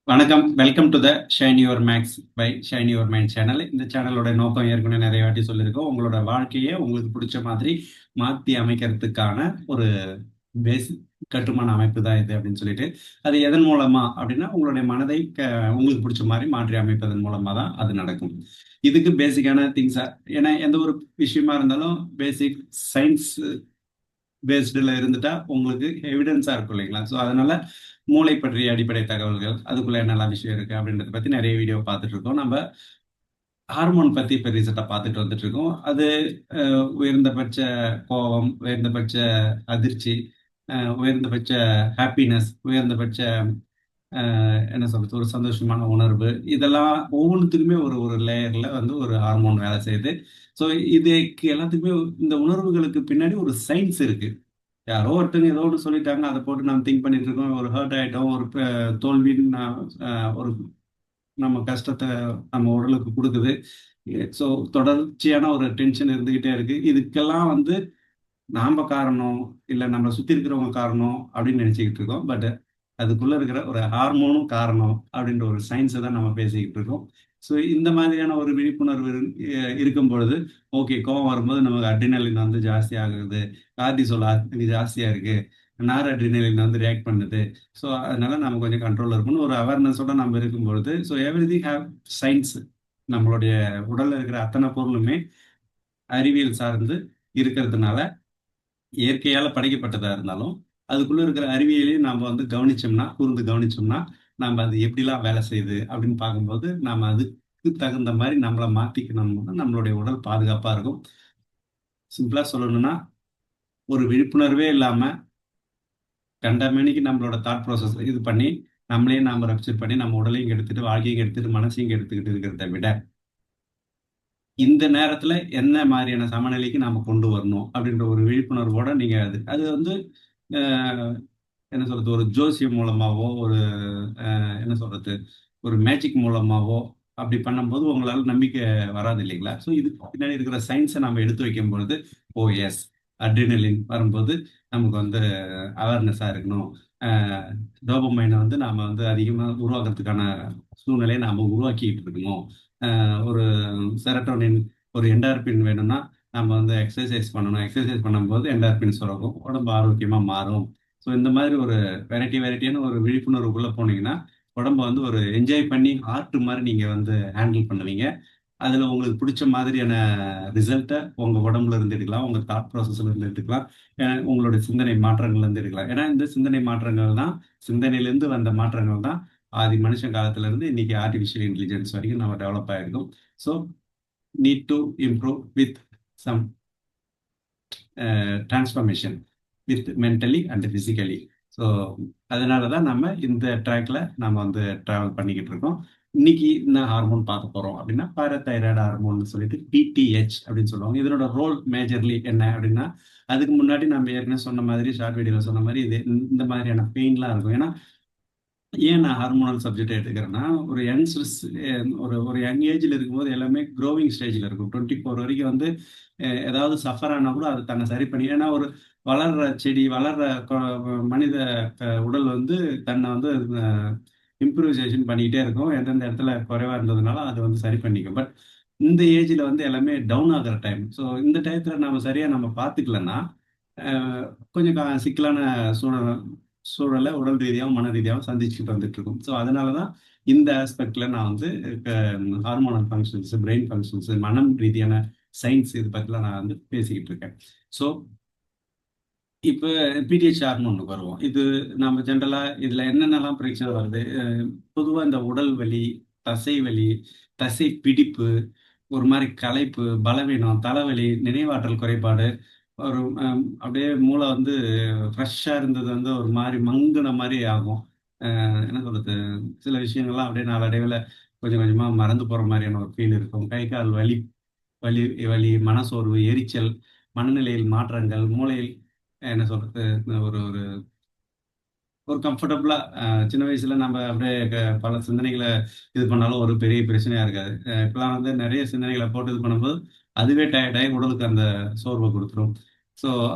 வணக்கம். Welcome to the shine your max by shine your mind channel. இந்த சேனலோட நோக்கம் ஏற்கனவே நிறைய வாட்டி சொல்லியிருக்கோம். உங்களோட வாழ்க்கையை உங்களுக்கு பிடிச்ச மாதிரி மாத்தி அமைக்கிறதுக்கான ஒரு பேஸ் கட்டுமான அமைப்பு தான் இது அப்படின்னு சொல்லிட்டு, அது எதன் மூலமா அப்படின்னா, உங்களுடைய மனதை உங்களுக்கு பிடிச்ச மாதிரி மாற்றி அமைப்பதன் மூலமா தான் அது நடக்கும். இதுக்கு பேசிக்கான திங்ஸா ஏன்னா எந்த ஒரு விஷயமா இருந்தாலும் பேசிக் சயின்ஸ் பேஸ்டுல இருந்துட்டா உங்களுக்கு எவிடன்ஸா இருக்கும் இல்லைங்களா? ஸோ அதனால மூளை பற்றிய அடிப்படை தகவல்கள், அதுக்குள்ள என்னெல்லாம் விஷயம் இருக்கு அப்படின்றத பத்தி நிறைய வீடியோ பார்த்துட்டு இருக்கோம். நம்ம ஹார்மோன் பத்தி இப்ப ரீசெண்டா பார்த்துட்டு வந்துட்டு இருக்கோம். அது உயர்ந்தபட்ச கோவம், உயர்ந்தபட்ச அதிர்ச்சி, உயர்ந்தபட்ச ஹாப்பினஸ், உயர்ந்தபட்ச என்ன சொல்றது? ஒரு சந்தோஷமான உணர்வு. இதெல்லாம் ஒவ்வொன்னுத்துக்குமே ஒரு ஒரு லேயர்ல வந்து ஒரு ஹார்மோன் வேலை செய்யுது. ஸோ இதுக்கு எல்லாத்துக்குமே இந்த உணர்வுகளுக்கு பின்னாடி ஒரு சயின்ஸ் இருக்கு. யாரோ ஒருத்தங்க ஏதோ ஒண்ணு சொல்லிட்டாங்க. அத போட்டு நம்ம திங்க் பண்ணிட்டு இருக்கோம். ஒரு ஹர்ட் ஆயிட்டோம். ஒரு தோல்வின்னு ஒரு நம்ம கஷ்டத்த நம்ம உடலுக்கு குடுக்குது. ஸோ தொடர்ச்சியான ஒரு டென்ஷன் இருந்துகிட்டே இருக்கு. இதுக்கெல்லாம் வந்து நாம காரணம், இல்ல நம்மள சுத்தி இருக்கிறவங்க காரணம் அப்படின்னு நெனச்சுக்கிட்டு இருக்கோம். பட் அதுக்குள்ள இருக்கிற ஒரு ஹார்மோனும் காரணம் அப்படின்ற ஒரு சயின்ஸ தான் நம்ம பேசிக்கிட்டு இருக்கோம். ஸோ இந்த மாதிரியான ஒரு விழிப்புணர்வு இருக்கும் பொழுது, ஓகே கோவம் வரும்போது நமக்கு அட்ரினலின் வந்து ஜாஸ்தி ஆகுது. கார்ட்டிசோல் ஜாஸ்தியா இருக்கு. நார் அட்ரினலின் வந்து ரியாக்ட் பண்ணுது. ஸோ அதனால நம்ம கொஞ்சம் கண்ட்ரோல்ல இருக்கணும்னு ஒரு அவேர்னஸோட நம்ம இருக்கும்பொழுது, ஸோ எவ்ரிதிங் ஹேவ் சயின்ஸ். நம்மளுடைய உடல்ல இருக்கிற அத்தனை பொருளுமே அறிவியல் சார்ந்து இருக்கிறதுனால இயற்கையால படைக்கப்பட்டதா இருந்தாலும், அதுக்குள்ள இருக்கிற அறிவியலையும் நாம வந்து கவனிச்சோம்னா, கூர்ந்து கவனிச்சோம்னா, நாம அது எப்படிலாம் வேலை செய்யுது அப்படின்னு பார்க்கும்போது, நாம அதுக்கு தகுந்த மாரி நம்மள மாத்திக்கணும்னா, நம்மளுடைய உடல் பாதுகாப்பா இருக்கும். சிம்பிளா சொல்லணும்னா, ஒரு விழிப்புணர்வே இல்லாம, கண்டமேனிக்கு நம்மளோட தாட் ப்ராசஸ் இது பண்ணி, நம்மளையே நாம ரப்சர் பண்ணி, நம்ம உடலையும் கெடுத்துட்டு, வாழ்க்கையும் கெடுத்துட்டு, மனசையும் கெடுத்துக்கிட்டு இருக்கிறத விட, இந்த நேரத்துல என்ன மாரியான சமநிலைக்கு நாம கொண்டு வரணும் அப்படின்ற ஒரு விழிப்புணர்வோட நீங்க அது அது வந்து அ என்ன சொல்றது? ஒரு ஜோசியம் மூலமாவோ, ஒரு என்ன சொல்றது? ஒரு மேஜிக் மூலமாவோ, அப்படி பண்ணும்போது உங்களால நம்பிக்கை வராது இல்லைங்களா? ஸோ இதுக்கு பின்னாடி இருக்கிற சயின்ஸ நம்ம எடுத்து வைக்கும்பொழுது, ஓ எஸ்! அட்ரினலின் வரும்போது நமக்கு வந்து அவேர்னஸா இருக்கணும். அ டோபமைன வந்து நாம வந்து அதிகமா உருவாக்குறதுக்கான சூழ்நிலைய நாம உருவாக்கிட்டு இருக்கணும். ஒரு செரட்டோனின், ஒரு என்டார்பின் வேணும்னா, நம்ம வந்து எக்ஸர்சைஸ் பண்ணணும். எக்ஸர்சைஸ் பண்ணும்போது என்டார்பின் சுரக்கும். உடம்பு ஆரோக்கியமா மாறும். ஸோ இந்த மாதிரி ஒரு வெரைட்டியான ஒரு விழிப்புணர்வுக்குள்ள போனீங்கன்னா, உடம்ப வந்து ஒரு என்ஜாய் பண்ணி ஆர்ட் மாரி நீங்க வந்து ஹேண்டில் பண்ணுவீங்க. அதுல உங்களுக்கு புடிச்ச மாதிரியான ரிசல்ட்ட உங்க உடம்புல இருந்து எடுக்கலாம். உங்க தாட் ப்ராசஸ்ல இருந்து எடுத்துக்கலாம். உங்களுடைய சிந்தனை மாற்றங்கள்ல இருந்து எடுக்கலாம். ஏன்னா, இந்த சிந்தனை மாற்றங்கள் தான் சிந்தனையிலிருந்து வந்த மாற்றங்கள் தான் ஆதி மனுஷன் காலத்துல இருந்து இன்னைக்கு ஆர்டிபிஷியல் இன்டெலிஜென்ஸ் வரைக்கும் நம்ம டெவலப் ஆயிருக்கோம். So need to improve with some transformation with mentally and physically. So அதனால தான் நம்ம இந்த ட்ராக்ல நம்ம வந்து டிராவல் பண்ணிக்கிட்டு இருக்கோம். இன்னைக்கு என்ன ஹார்மோன் பார்க்க போறோம் அப்படின்னா, பாராதைராய்டு ஹார்மோன்னு சொல்லிட்டு பிடிஹெச் அப்படின்னு சொல்லுவாங்க. இதனோட ரோல் மேஜர்லி என்ன அப்படின்னா, அதுக்கு முன்னாடி நம்ம ஏற்கனவே சொன்ன மாதிரி ஷார்ட் வீடியோல சொன்ன மாதிரி இது இந்த மாதிரியான பெயின்லாம் இருக்கும். ஏன்னா ஏன் நான் ஹார்மோனல் சப்ஜெக்ட் எடுத்துக்கிறேன்னா, ஒரு யங்ஸ்டர்ஸ் ஒரு ஒரு யங் ஏஜ்ல இருக்கும்போது எல்லாமே குரோவிங் ஸ்டேஜ்ல இருக்கும். 24 வரைக்கும் வந்து ஏதாவது சஃபர் ஆனா கூட அது தன்னை சரி பண்ணி ஏன்னா ஒரு வளர்ற செடி, வளர்ற மனித உடல் வந்து தன்னை வந்து அ இம்ப்ரூவைசேஷன் பண்ணிக்கிட்டே இருக்கும். எந்தெந்த இடத்துல குறைவா இருந்ததுனால அது வந்து சரி பண்ணிக்கும். பட் இந்த ஏஜ்ல வந்து எல்லாமே டவுன் ஆகுற டைம். ஸோ இந்த டயத்துல நாம சரியா நம்ம பார்த்துக்கலன்னா, அ கொஞ்சம் சிக்கலான சூழல் சூழல உடல் ரீதியாவும், மன ரீதியாவும் சந்திச்சுட்டு வந்துட்டு இருக்கோம். ஸோ அதனால தான் இந்த ஆஸ்பெக்ட்ல நான் வந்து க ஹார்மோனல் ஃபங்ஷன்ஸ், பிரெயின் ஃபங்ஷன்ஸ், மனம் ரீதியான சயின்ஸ் இது பத்திலாம் நான் வந்து பேசிக்கிட்டு இருக்கேன். ஸோ இப்ப பிடிஹெச் ஹார்மோனுக்கு வருவோம். இது நம்ம ஜென்ரலா இதுல என்னென்னலாம் பிரச்சனை வருது? பொதுவா இந்த உடல் வலி, தசை வலி, தசை பிடிப்பு, ஒரு மாரி களைப்பு, பலவீனம், தலைவலி, நினைவாற்றல் குறைபாடு, ஒரு அப்படியே மூளை வந்து ஃப்ரெஷ்ஷா இருந்தது வந்து ஒரு மாரி மங்குன மாரி ஆகும். என்ன சொல்றது? சில விஷயங்கள்லாம் அப்படியே நாளடைவுல கொஞ்சம் கொஞ்சமா மறந்து போற மாரியான ஒரு ஃபீல் இருக்கும். கை, கால் வலி வலி வலி, மனசோர்வு, எரிச்சல், மனநிலையில் மாற்றங்கள், மூளையில் என்ன சொல்றது? ஒரு ஒரு ஒரு கம்ஃபர்டபுளா சின்ன வயசுல நம்ம அப்படியே பல சிந்தனைகள இது பண்ணாலும் ஒரு பெரிய பிரச்சனையா இருக்காது. இப்பலாம் வந்து நெறைய சிந்தனைகள போட்டு இது பண்ணும்போது, அதுவே டயர்ட் ஆயி உடலுக்கு அந்த சோர்வ குடுத்துரும். ஸோ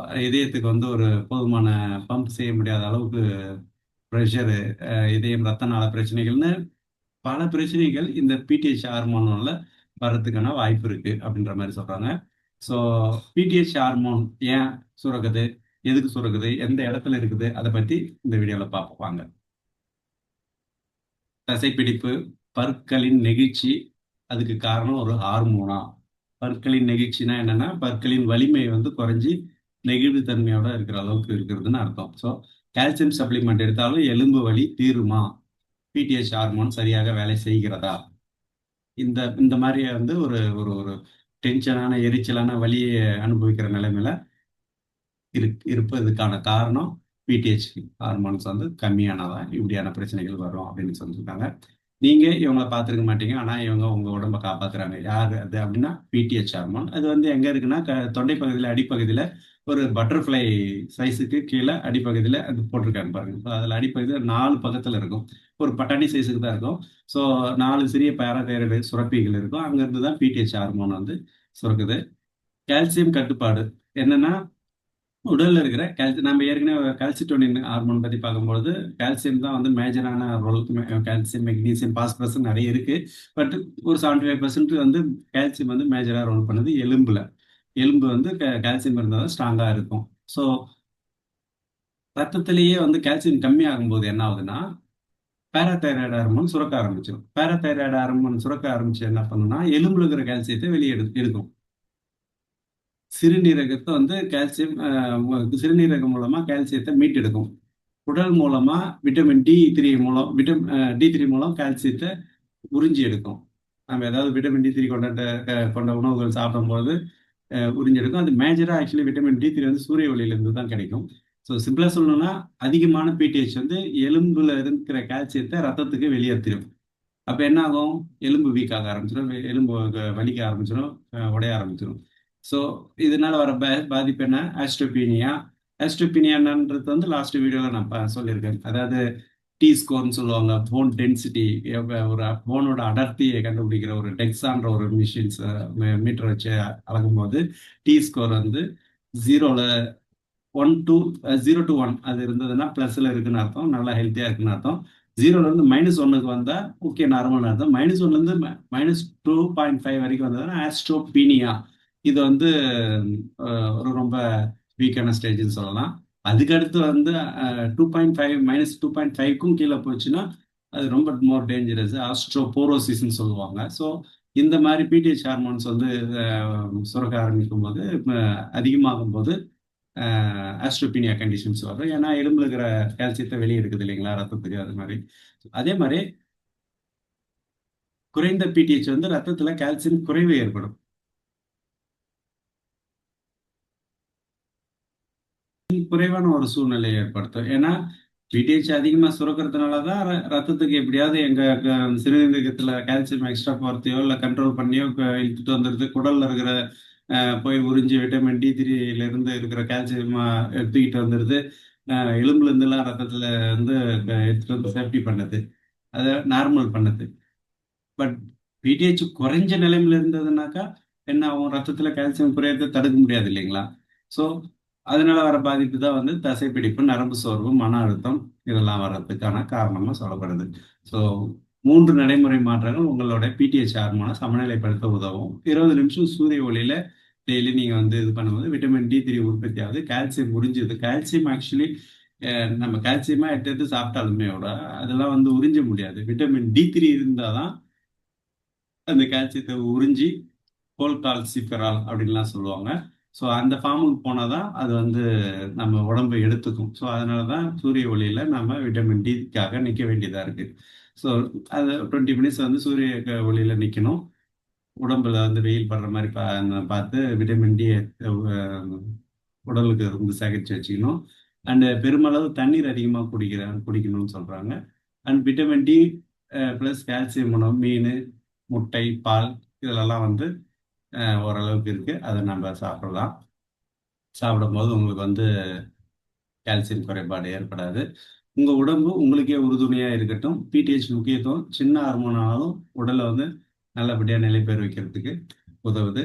இதயத்துக்கு வந்து ஒரு போதுமான பம்ப் செய்ய முடியாத அளவுக்கு ப்ரெஷரு, இதயம் ரத்த நாள பிரச்சனைகள்னு பல பிரச்சனைகள் இந்த பிடிஹெச் ஹார்மோனால வர்றதுக்கான வாய்ப்பு இருக்கு அப்படின்ற மாதிரி சொல்றாங்க. ஸோ பிடிஹெச் ஹார்மோன் ஏன் சுரக்குது, எதுக்கு சுரக்குது, எந்த இடத்துல இருக்குது, அதை பத்தி இந்த வீடியோல பார்ப்போம் வாங்க. தசைப்பிடிப்பு, பற்களின் நெகிழ்ச்சி, அதுக்கு காரணம் ஒரு ஹார்மோனா? பற்களின் நெகிழ்ச்சினா என்னன்னா பற்களின் வலிமை வந்து குறைஞ்சி நெகிழ்வு தன்மையோட இருக்கிற அளவுக்கு இருக்கிறதுன்னு அர்த்தம். ஸோ கால்சியம் சப்ளிமெண்ட் எடுத்தாலும் எலும்பு வலி தீருமா, பிடிஹெச் ஹார்மோன் சரியாக வேலை செய்கிறதா, இந்த இந்த மாதிரி வந்து ஒரு ஒரு ஒரு டென்ஷனான எரிச்சலான வலியை அனுபவிக்கிற நிலைமையில இருப்பதுக்கான காரணம் பிடிஹெச் ஹார்மோன்ஸ் வந்து கம்மியானதான் இப்படியான பிரச்சனைகள் வரும் அப்படின்னு சொல்லியிருக்காங்க. நீங்க இவங்களை பார்த்துருக்க மாட்டீங்க, ஆனா இவங்க உங்க உடம்ப காப்பாத்துறாங்க. யார் அது அப்படின்னா பிடிஹெச் ஹார்மோன். அது வந்து எங்க இருக்குன்னா தொண்டை பகுதியில் அடிப்பகுதியில ஒரு பட்டர்ஃப்ளை சைஸுக்கு கீழே அடிப்பகுதியில அது போட்டிருக்காங்க பாருங்க. அதுல அடிப்பகுதியில் 4 பக்கத்துல இருக்கும். ஒரு பட்டாணி சைஸுக்கு தான் இருக்கும். ஸோ 4 சிறிய பாராதைராய்டு சுரப்பிகள் இருக்கும். அங்கிருந்து தான் பிடிஹெச் ஹார்மோன் வந்து சுரக்குது. கால்சியம் கட்டுப்பாடு என்னன்னா உடல்ல இருக்கிற கால்சியம், நம்ம ஏற்கனவே கால்சிட்டோனின் ஹார்மோன் பத்தி பார்க்கும்போது கால்சியம் தான் வந்து மேஜரான ரோல். கால்சியம், மெக்னீசியம், பாஸ்பரஸ் நிறைய இருக்கு. பட் ஒரு 75% வந்து கால்சியம் வந்து மேஜரா ரோல் பண்ணுது எலும்புல. எலும்பு வந்து கால்சியம் இருந்தால் தான் ஸ்ட்ராங்கா இருக்கும். ஸோ ரத்தத்திலேயே வந்து கால்சியம் கம்மி ஆகும்போது என்ன ஆகுதுன்னா பேராதைராய்டு ஹார்மோன் சுரக்க ஆரம்பிச்சிடும். பேராதைராய்டு ஹார்மோன் சுரக்க ஆரம்பிச்சு என்ன பண்ணுன்னா எலும்புல இருக்கிற கால்சியத்தை வெளியே எடுக்கும். சிறுநீரகத்தை வந்து கால்சியம் சிறுநீரகம் மூலமா கால்சியத்தை மீட்டெடுக்கும். உடல் மூலமா விட்டமின் டி மூலம் டி3 மூலம் கால்சியத்தை உறிஞ்சி எடுக்கும். நம்ம ஏதாவது விட்டமின் டி3 கொண்ட உணவுகள் சாப்பிடும்போது உறிஞ்சி எடுக்கும். அது மேஜரா ஆக்சுவலி விட்டமின் டி3 வந்து சூரிய ஒளியிலிருந்து தான் கிடைக்கும். ஸோ சிம்பிளா சொல்லணும்னா அதிகமான பிடிஹெச் வந்து எலும்புல இருக்கிற கால்சியத்தை ரத்தத்துக்கு வெளியேற்றிடும். அப்ப என்ன ஆகும், எலும்பு வீக் ஆக ஆரம்பிச்சிடும், எலும்பு வலிக்க ஆரம்பிச்சிடும், உடைய ஆரம்பிச்சிடும். ஸோ இதனால வர பாதிப்பு என்ன, ஆஸ்ட்ரோபீனியா. ஆஸ்ட்ரோபீனியான்றது வந்து லாஸ்ட் வீடியோல நான் சொல்லியிருக்கேன். அதாவது டி ஸ்கோர்னு சொல்லுவாங்க, போன் டென்சிட்டி, ஒரு போனோட அடர்த்தியை கண்டுபிடிக்கிற ஒரு டெக்ஸான்ற ஒரு மிஷின்ஸ் மீட்டர் வச்சு அளக்கும் போது டி ஸ்கோர் வந்து ஜீரோல 0 to 1 அது இருந்ததுன்னா பிளஸ்ல இருக்குன்னு அர்த்தம், நல்லா ஹெல்த்தியா இருக்குன்னு அர்த்தம். ஜீரோல இருந்து -1க்கு வந்தா ஓகே நார்மல் அர்த்தம். -1ல இருந்து -2.5 வரைக்கும் வந்ததுன்னா ஆஸ்ட்ரோபீனியா. இது வந்து ஒரு ரொம்ப வீக்கான ஸ்டேஜ்னு சொல்லலாம். அதுக்கடுத்து வந்து 2.5 -2.5க்கும் கீழே போச்சுன்னா அது ரொம்ப மோர் டேஞ்சரஸ், ஆஸ்ட்ரோபோரோசிஸ்ன்னு சொல்லுவாங்க. ஸோ இந்த மாதிரி பிடிஹெச் ஹார்மோன்ஸ் வந்து சுரக்க ஆரம்பிக்கும் போது அதிகமாகும் போது ஆஸ்ட்ரோபீனியா கண்டிஷன்ஸ் வரும். ஏன்னா எலும்புல இருக்கிற கால்சியத்தை வெளியே எடுக்குது இல்லைங்களா ரத்தத்துக்கு, அது மாதிரி. அதே மாதிரி குறைந்த பிடிஹெச் வந்து ரத்தத்துல கால்சியம் குறைவு ஏற்படும். குறைவான ஒரு சூழ்நிலையை ஏற்படுத்தும். ஏன்னா பிடிஹெச் அதிகமா சுரக்கிறதுனாலதான் ரத்தத்துக்கு எப்படியாவது எங்க சிறுநீரகத்துல கால்சியம் எக்ஸ்ட்ரா போறதையோ இல்ல கண்ட்ரோல் பண்ணியோ இழுத்துட்டு வந்துடுது. குடல்ல இருக்கிற போய் உறிஞ்சி விட்டமின் டி3ல இருந்து இருக்கிற கால்சியம் எடுத்துக்கிட்டு வந்துடுது. எலும்புல இருந்தெல்லாம் ரத்தத்துல வந்து எடுத்துட்டு வந்து சேஃப்டி பண்ணுது, அதை நார்மல் பண்ணுது. பட் பிடிஹெச் குறைஞ்ச நிலைமையில இருந்ததுனாக்கா என்ன ஆகும், ரத்தத்துல கால்சியம் குறையத்தை தடுக்க முடியாது இல்லைங்களா. ஸோ அதனால வர பாதிப்பு தான் வந்து தசைப்பிடிப்பு, நரம்பு சோர்வு, மன அழுத்தம், இதெல்லாம் வர்றதுக்கான காரணமா சொல்லப்படுது. ஸோ 3 நடைமுறை மாற்றங்கள் உங்களோட பிடிஹெச் ஹார்மோனை சமநிலைப்படுத்த உதவும். 20 நிமிஷம் சூரிய ஒளியில டெய்லி நீங்க வந்து இது பண்ணும்போது விட்டமின் டி3 உற்பத்தி ஆகுது, கால்சியம் உறிஞ்சுது. கால்சியம் ஆக்சுவலி நம்ம கால்சியமா எடுத்து சாப்பிட்டாலுமே கூட அதெல்லாம் வந்து உறிஞ்ச முடியாது. விட்டமின் டி3 இருந்தாதான் அந்த கால்சியத்தை உறிஞ்சி கோல்கால்சிஃபெரால் அப்படின்லாம் சொல்லுவாங்க. ஸோ அந்த ஃபார்முக்கு போனாதான் அது வந்து நம்ம உடம்பு எடுத்துக்கும். ஸோ அதனாலதான் சூரிய ஒளியில நம்ம விட்டமின் டிக்காக நிற்க வேண்டியதா இருக்கு. ஸோ அது 20 மினிட்ஸ் வந்து சூரிய ஒளியில நிற்கணும். உடம்புல வந்து வெயில் படுற மாதிரி பார்த்து விட்டமின் டி உடலுக்கு வந்து சேகரித்து வச்சுக்கணும். அண்ட் பெருமளவு தண்ணீர் அதிகமாக குடிக்கணும்னு சொல்றாங்க. And vitamin D plus calcium உணவு, மீன், முட்டை, பால், இதிலெல்லாம் வந்து ஓரளவுக்கு இருக்கு, அதை நம்ம சாப்பிடலாம். சாப்பிடும்போது உங்களுக்கு வந்து கால்சியம் குறைபாடு ஏற்படாது. உங்க உடம்பு உங்களுக்கே உறுதுணையா இருக்கட்டும். பிடிஹெச் முக்கியத்துவம் சின்ன ஹார்மோனாலும் உடலை வந்து நல்லபடியா நிலை பெற வைக்கிறதுக்கு உதவுது.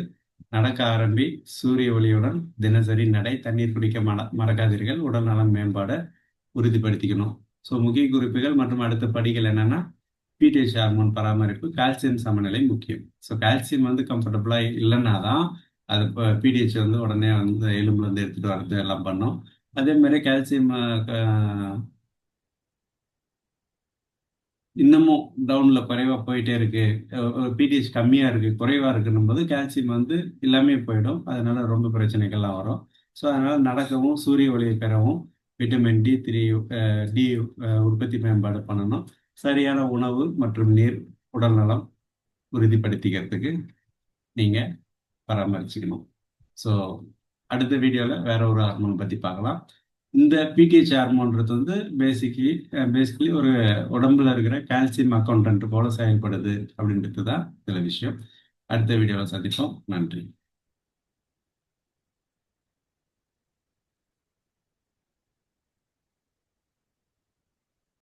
நடக்க ஆரம்பி, சூரிய ஒளியுடன் தினசரி நடை, தண்ணீர் குடிக்க மறக்காதீர்கள். உடல் நலம் மேம்பாட உறுதிப்படுத்திக்கணும். ஸோ முக்கிய குறிப்புகள் மற்றும் அடுத்த படிகள் என்னன்னா பிடிஹெச் ஹார்மோன் பராமரிப்பு, கால்சியம் சமநிலை முக்கியம். ஸோ கால்சியம் வந்து கம்ஃபர்டபுளா இல்லைன்னா தான் அது இப்போ பிடிஹெச் வந்து உடனே வந்து எலும்புல இருந்து எடுத்துட்டு வர்றது எல்லாம் பண்ணும். அதே மாதிரி கால்சியம் இன்னமும் டவுன்ல குறைவா போயிட்டே இருக்கு, பிடிஹெச் கம்மியா இருக்கு, குறைவா இருக்குன்னும் போது கால்சியம் வந்து எல்லாமே போயிடும். அதனால ரொம்ப பிரச்சனைகள்லாம் வரும். ஸோ அதனால நடக்கவும், சூரிய ஒளியை பெறவும், விட்டமின் டி3 டி உற்பத்தி மேம்பாடு பண்ணணும். சரியான உணவு மற்றும் நீர், உடல் நலம் உறுதிப்படுத்திக்கிறதுக்கு நீங்க பராமரிச்சுக்கணும். ஸோ அடுத்த வீடியோவில் வேற ஒரு ஹார்மோன் பற்றி பார்க்கலாம். இந்த பிடிஹெச் ஹார்மோன்றது வந்து பேசிக்கலி ஒரு உடம்புல இருக்கிற கால்சியம் அக்கௌண்டன்ட் போல செயல்படுது அப்படின்றது தான் சில விஷயம். அடுத்த வீடியோவில் சந்திப்போம். நன்றி.